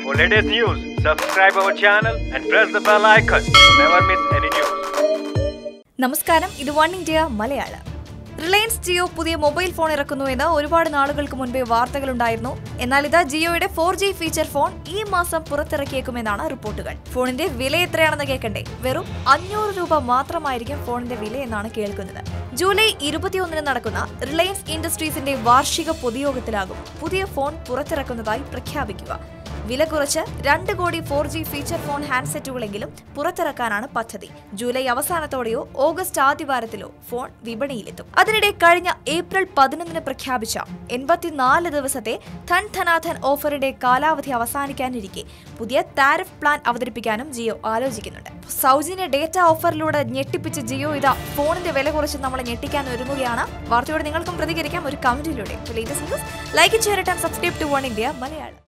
For latest news, subscribe our channel and press the bell icon. Never miss any news. നമസ്കാരം, ഇത് one India മലയാളം. Reliance Jio പുതിയ mobile phone ഇറക്കുന്നു എന്ന് ഒരുപാട് നാളുകൾക്ക് മുൻപേ വാർത്തകളുണ്ടായിരുന്നു. എന്നാൽ ഇത് ജിയോയുടെ 4G ഫീച്ചർ ഫോൺ ഈ മാസം പുറത്തിറക്കിയേക്കുമെന്നാണ് റിപ്പോർട്ടുകൾ. ഫോണിന്റെ വില എത്രയാണെന്ന് കേൾക്കണ്ടേ? വെറും 500 രൂപ മാത്രമായിരിക്കും ഫോണിന്റെ വില എന്നാണ് കേൾക്കുന്നത്. ജൂലൈ 21 നടക്കുന്ന റിലയൻസ് ഇൻഡസ്ട്രീസിന്റെ വാർഷിക പൊതുയോഗത്തിലാകും പുതിയ ഫോൺ പുറത്തിറക്കുന്നതായി പ്രഖ്യാപിക്കുക. വില കുറച്ച് 2 കോടി 4G ഫീച്ചർ ഫോൺ ഹാൻഡ്സെറ്റുകളെങ്കിലും പുറത്തിറക്കാനാണ് പദ്ധതി. ജൂലൈ അവസാനത്തോടെയോ ഓഗസ്റ്റ് ആദ്യവാരത്തിലോ ഫോൺ വിപണിയിലെത്തും. അതിനിടെ കഴിഞ്ഞ ഏപ്രിൽ 11 പ്രഖ്യാപിച്ച 84 ദിവസത്തെ ധനാധൻ ഓഫറിന്റെ കാലാവധി അവസാനിക്കാനിരിക്കെ പുതിയ താരിഫ് പ്ലാൻ അവതരിപ്പിക്കാനും ജിയോ ആലോചിക്കുന്നുണ്ട്. സൗജന്യ ഡേറ്റ ഓഫറിലൂടെ ഞെട്ടിപ്പിച്ച ജിയോ ഇതാ ഫോണിന്റെ വില കുറച്ച് നമ്മളെ ഞെട്ടിക്കാൻ ഒരുങ്ങുകയാണ്. വാർത്തയോട് നിങ്ങൾക്കും പ്രതികരിക്കാം ഒരു കമന്റിലൂടെ. Like, share, subscribe to One India Malayalam.